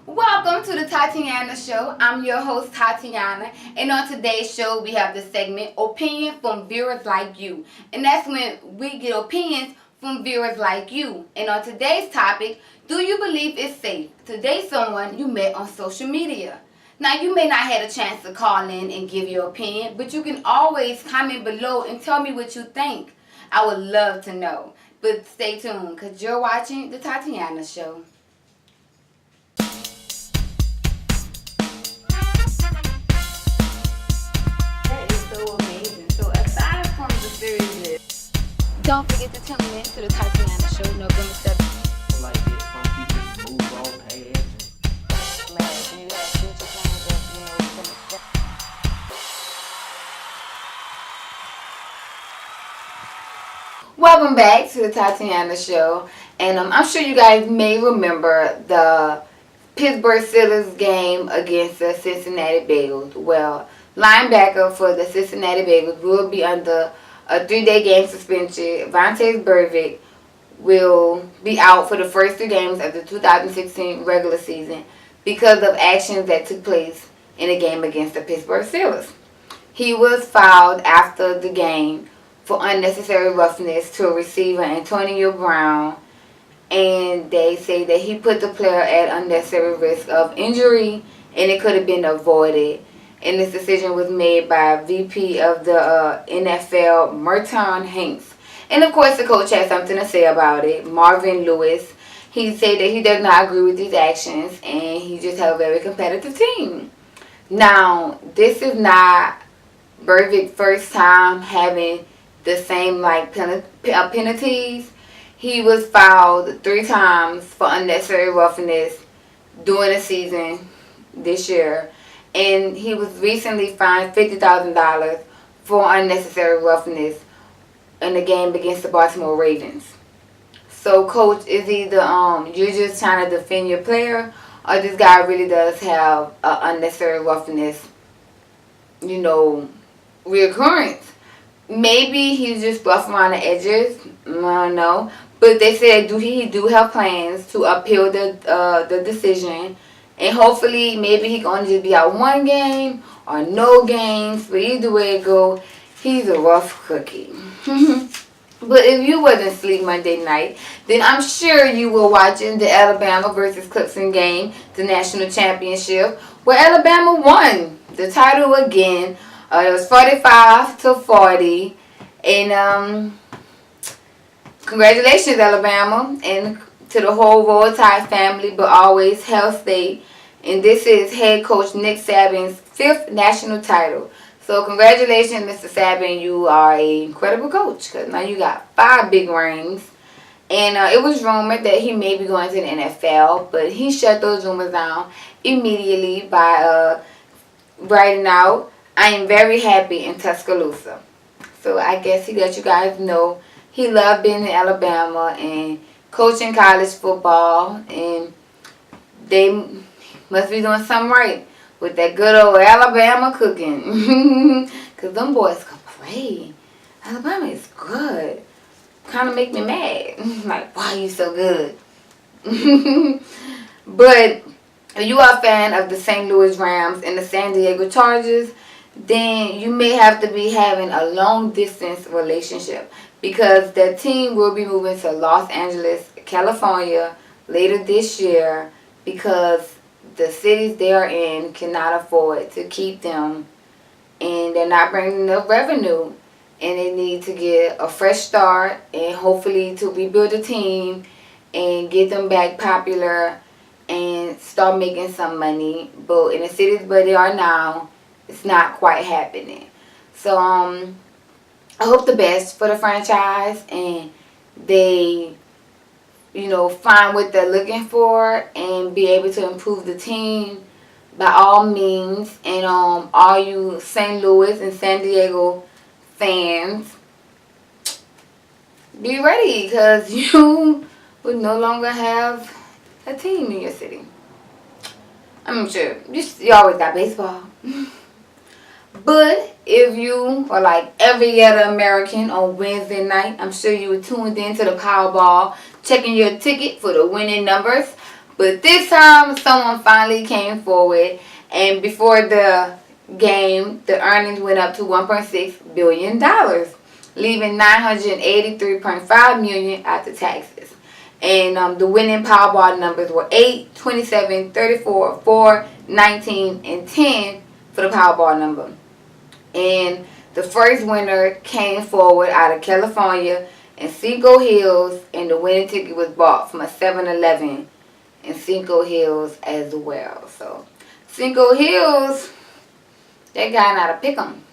Welcome to the Tatyana Show. I'm your host, Tatyana, and on today's show, we have the segment Opinion from Viewers Like You. And that's when we get opinions from viewers like you. And on today's topic, do you believe it's safe to date someone you met on social media? Now, you may not have a chance to call in and give your opinion, but you can always comment below and tell me what you think. I would love to know. But stay tuned, because you're watching the Tatyana Show. Don't forget to tune in to the Tatyana Show November 7th. Like this, some people move on past. Man, do you have future plans of, Welcome back to the Tatyana Show. And I'm sure you guys may remember the Pittsburgh Steelers game against the Cincinnati Bengals. Well, linebacker for the Cincinnati Bengals will be under a 3-day game suspension. Vontaze Burfict will be out for the first 3 games of the 2016 regular season because of actions that took place in a game against the Pittsburgh Steelers. He was fouled after the game for unnecessary roughness to a receiver, Antonio Brown, and they say that he put the player at unnecessary risk of injury and it could have been avoided. And this decision was made by VP of the NFL, Merton Hanks. And of course, the coach had something to say about it. Marvin Lewis, he said that he does not agree with these actions and he just has a very competitive team. Now, this is not Burfict's first time having the same penalties. He was fouled 3 times for unnecessary roughness during the season this year. And he was recently fined $50,000 for unnecessary roughness in the game against the Baltimore Ravens. So, coach, is either you're just trying to defend your player, or this guy really does have unnecessary roughness, reoccurrence. Maybe he's just rough around the edges. I don't know. But they said he do have plans to appeal the decision. And hopefully, maybe he can only just be out 1 game or no games. But either way it go, he's a rough cookie. But if you wasn't asleep Monday night, then I'm sure you were watching the Alabama versus Clemson game, the national championship, where Alabama won the title again. It was 45-40. And congratulations, Alabama. And to the whole Roll Tide family, but always Hell State. And this is head coach Nick Saban's 5th national title. So congratulations, Mr. Saban. You are an incredible coach because now you got 5 big rings. And it was rumored that he may be going to the NFL, but he shut those rumors down immediately by writing out, "I am very happy in Tuscaloosa." So I guess he let you guys know he loved being in Alabama and coaching college football, and they must be doing something right with that good old Alabama cooking. Because them boys can play. Alabama is good. Kind of make me mad. Like, why are you so good? But if you are a fan of the St. Louis Rams and the San Diego Chargers, then you may have to be having a long-distance relationship because the team will be moving to Los Angeles, California later this year because the cities they are in cannot afford to keep them and they're not bringing enough revenue and they need to get a fresh start and hopefully to rebuild the team and get them back popular and start making some money. But in the cities where they are now, it's not quite happening. So I hope the best for the franchise and they find what they're looking for and be able to improve the team by all means. And all you St. Louis and San Diego fans, be ready because you will no longer have a team in your city. I'm sure you always got baseball. But if you are like every other American on Wednesday night, I'm sure you were tuned in to the Powerball, checking your ticket for the winning numbers. But this time, someone finally came forward, and before the game, the earnings went up to $1.6 billion, leaving $983.5 million after taxes. And the winning Powerball numbers were 8, 27, 34, 4, 19, and 10 for the Powerball number. And the first winner came forward out of California in Cinco Hills, and the winning ticket was bought from a 7-Eleven in Cinco Hills as well. So Cinco Hills, that guy not a pick 'em.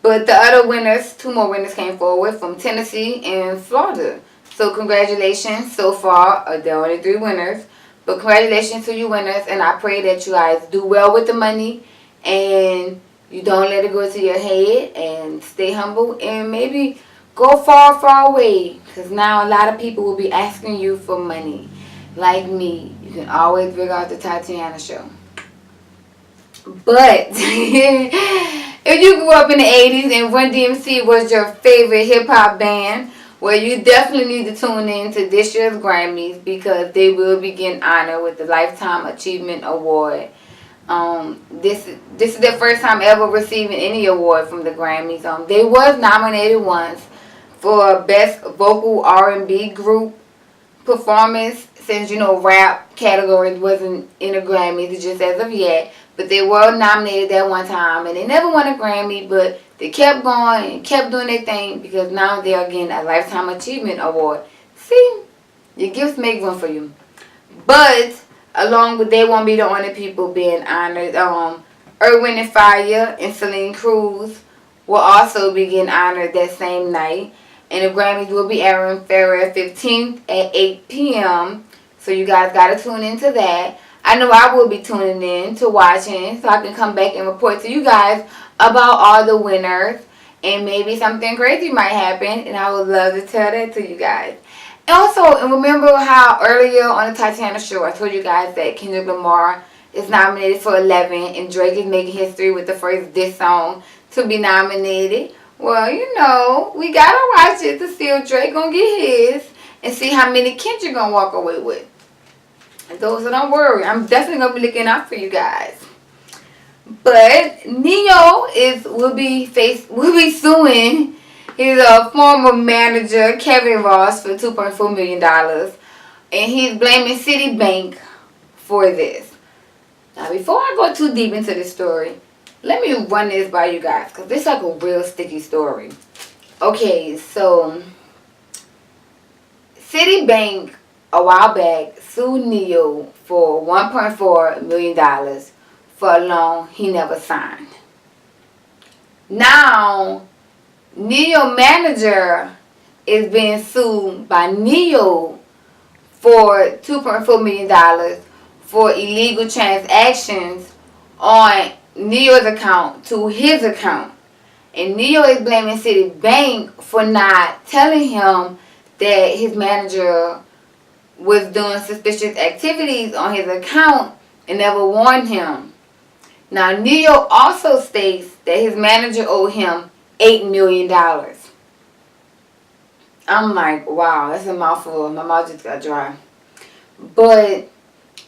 But the other winners, 2 more winners came forward from Tennessee and Florida. So congratulations so far. There are only 3 winners. But congratulations to you winners, and I pray that you guys do well with the money and you don't let it go to your head, and stay humble and maybe go far, far away. Because now a lot of people will be asking you for money. Like me, you can always figure out the Tatyana show. But if you grew up in the 80s and Run DMC was your favorite hip-hop band, well, you definitely need to tune in to this year's Grammys, because they will be getting honored with the Lifetime Achievement Award. This is their first time ever receiving any award from the Grammys. They was nominated once for Best Vocal R&B Group Performance, since rap categories wasn't in the Grammys just as of yet. But they were nominated that one time, and they never won a Grammy, but they kept going and kept doing their thing, because now they are getting a Lifetime Achievement Award. See, your gifts make room for you. But along with, they won't be the only people being honored. Earth, Wind and Fire and Celine Cruz will also be getting honored that same night. And the Grammys will be airing February 15th at 8 p.m. So you guys got to tune into that. I know I will be tuning in to watching, so I can come back and report to you guys about all the winners. And maybe something crazy might happen, and I would love to tell that to you guys. And remember how earlier on the Tatyana show I told you guys that Kendrick Lamar is nominated for 11, and Drake is making history with the first diss song to be nominated. Well, we gotta watch it to see if Drake gonna get his, and see how many Kendrick gonna walk away with. And those that don't worry, I'm definitely gonna be looking out for you guys. But Neo will be suing his former manager Kevin Ross for $2.4 million, and he's blaming Citibank for this. Now, before I go too deep into this story, let me run this by you guys, because this is like a real sticky story. Okay, so Citibank a while back sued Neo for $1.4 million for a loan he never signed. Now, Neo manager is being sued by Neo for $2.4 million for illegal transactions on Neo's account to his account. And Neo is blaming Citibank for not telling him that his manager was doing suspicious activities on his account and never warned him. Now, Neo also states that his manager owed him $8 million. I'm like, wow, that's a mouthful. My mouth just got dry. But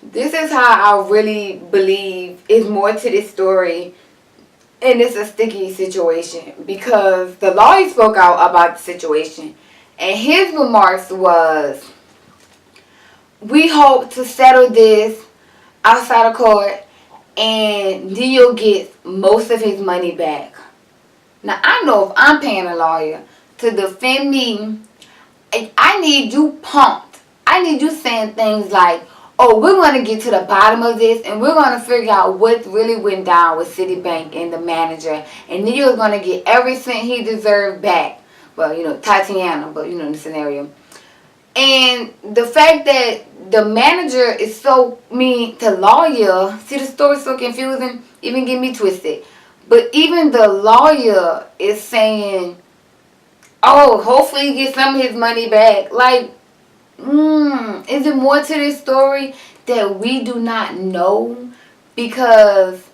this is how I really believe is more to this story, and it's a sticky situation, because the lawyer spoke out about the situation, and his remarks was, we hope to settle this outside of court and Neo gets most of his money back. Now, I know if I'm paying a lawyer to defend me, I need you pumped. I need you saying things like, oh, we're going to get to the bottom of this, and we're going to figure out what really went down with Citibank and the manager. And Neo's going to get every cent he deserved back. Well, Tatyana, but the scenario. And the fact that the manager is so mean to lawyer, see, the story's so confusing, even get me twisted. But even the lawyer is saying, oh, hopefully he gets some of his money back. Like, is there more to this story that we do not know? Because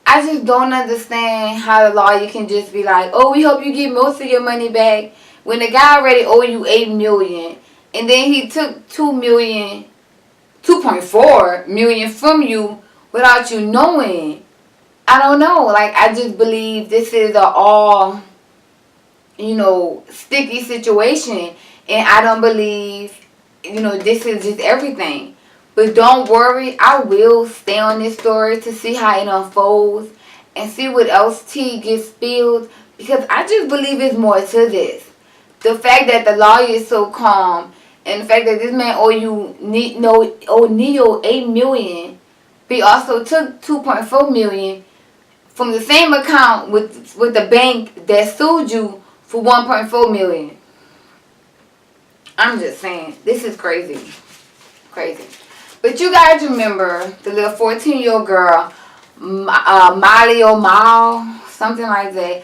I just don't understand how the lawyer can just be like, oh, we hope you get most of your money back, when the guy already owed you $8 million, and then he took $2 million 2.4 million from you without you knowing. I don't know. Like, I just believe this is a all, sticky situation. And I don't believe, this is just everything. But don't worry, I will stay on this story to see how it unfolds and see what else tea gets spilled. Because I just believe it's more to this. The fact that the lawyer is so calm and the fact that this man owe Neo 8 million, but he also took 2.4 million from the same account with the bank that sued you for 1.4 million. I'm just saying, this is crazy. Crazy. But you guys remember the little 14-year-old girl, Molly O'Mal, something like that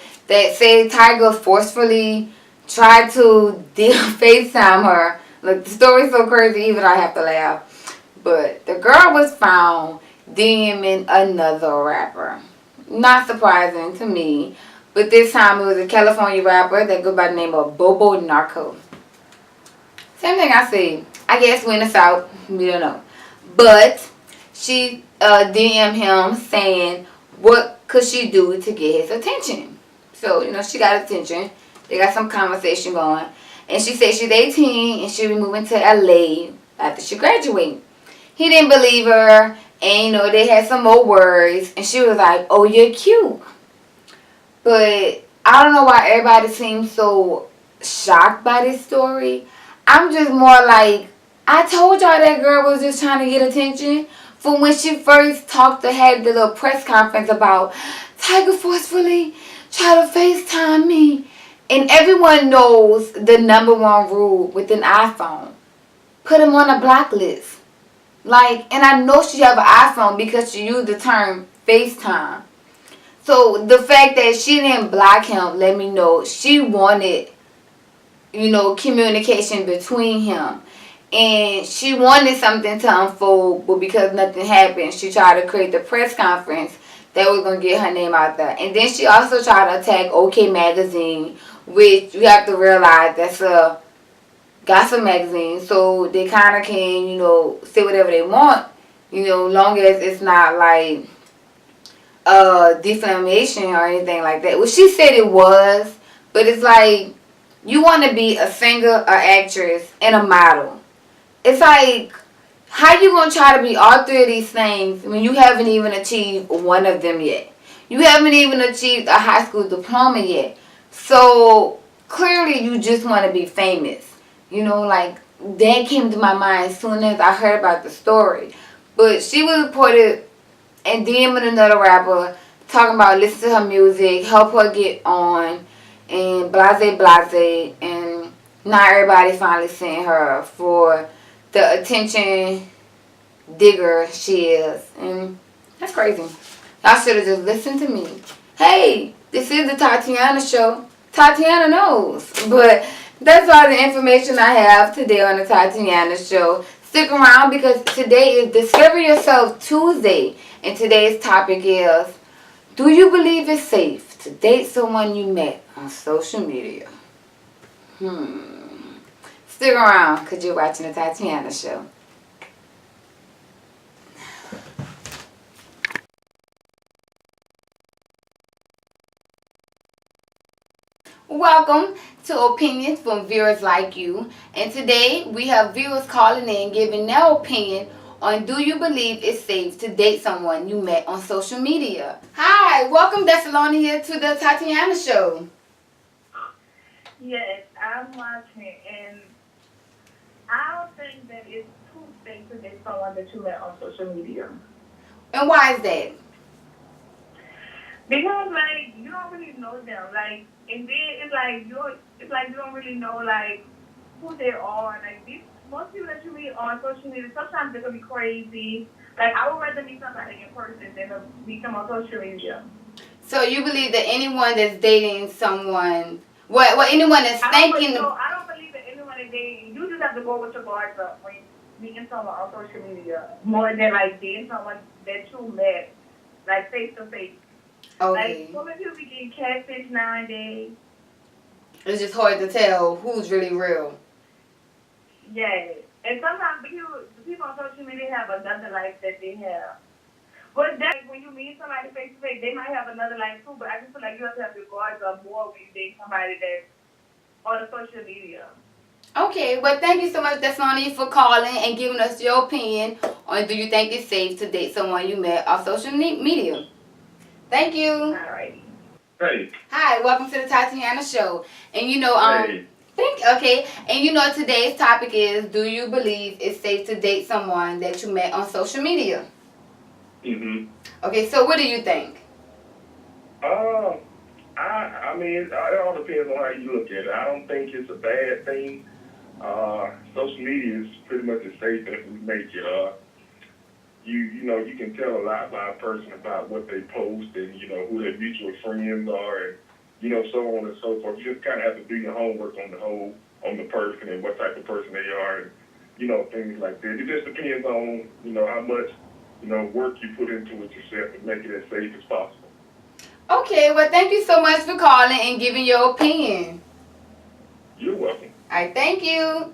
said Tiger forcefully tried to FaceTime her. Look, the story's so crazy, even I have to laugh. But the girl was found DMing another rapper. Not surprising to me. But this time it was a California rapper that goes by the name of Bobo Narco. Same thing I said. I guess when it's out, we don't know. But she DM'd him saying, what could she do to get his attention? So, she got attention. They got some conversation going. And she said she's 18 and she'll be moving to LA after she graduates. He didn't believe her. And, they had some more words. And she was like, oh, you're cute. But I don't know why everybody seems so shocked by this story. I'm just more like, I told y'all that girl was just trying to get attention. From when she first had the little press conference about Tiger forcefully tried to FaceTime me. And everyone knows the number one rule with an iPhone. Put him on a blacklist. And I know she have an iPhone because she used the term FaceTime. So the fact that she didn't block him let me know she wanted, communication between him. And she wanted something to unfold, but because nothing happened, she tried to create the press conference that was going to get her name out there. And then she also tried to attack OK Magazine, which you have to realize that's a gossip magazine. So they kind of can, say whatever they want, long as it's not like defamation or anything like that. Well, she said it was, but it's like, you want to be a singer, an actress, and a model. It's like, how you going to try to be all three of these things when you haven't even achieved one of them yet? You haven't even achieved a high school diploma yet. So, clearly you just want to be famous. That came to my mind as soon as I heard about the story. But she was reported and DMing another rapper, talking about listen to her music, help her get on, and blase, and not everybody finally seeing her for the attention digger she is. And that's crazy. Y'all should have just listened to me. Hey, this is the Tatyana show. Tatyana knows. But that's all the information I have today on the Tatyana show. Stick around because today is Discover Yourself Tuesday. And today's topic is, do you believe it's safe to date someone you met on social media? Stick around because you're watching the Tatyana show. Welcome to Opinions from Viewers Like You. And today we have viewers calling in giving their opinion on do you believe it's safe to date someone you met on social media. Hi, welcome Desaloni here to the Tatyana show. Yes, I'm watching, and I don't think that it's too safe to date someone that you met on social media. And why is that? Because you don't really know them, and then you don't really know who they are. Most people that you meet on social media, sometimes they're gonna be crazy. I would rather meet somebody in person than to meet them on social media. So you believe that anyone that's dating someone, anyone that's thinking... I don't believe that anyone is dating. You just have to go with your guards up when meeting someone on social media, more than dating someone that you met, face to face. Okay. So many people be getting catfish nowadays. It's just hard to tell who's really real. Yes. And sometimes the people on social media have another life that they have. But that when you meet somebody face to face, they might have another life too. But I just feel like you have to have your guards up more when you date somebody that's on the social media. Okay, well, thank you so much, Dasani, for calling and giving us your opinion on do you think it's safe to date someone you met off social media. Thank you. Alrighty. Hey, Hi, welcome to the Tatyana Show. And hey. okay, and today's topic is do you believe it's safe to date someone that you met on social media? Mhm. Okay, so what do you think? Uh, I mean, it all depends on how you look at it. I don't think it's a bad thing. Social media is pretty much as safe as we make it. You know, you can tell a lot by a person about what they post and who their mutual friends are, and so on and so forth. You just kind of have to do your homework on the person and what type of person they are, and things like that. It just depends on how much work you put into it yourself and make it as safe as possible. Okay, well, thank you so much for calling and giving your opinion. You're welcome. All right, thank you.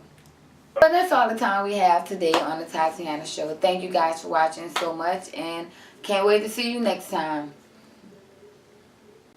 Well, that's all the time we have today on the Tatyana Show. Thank you guys for watching so much, and can't wait to see you next time.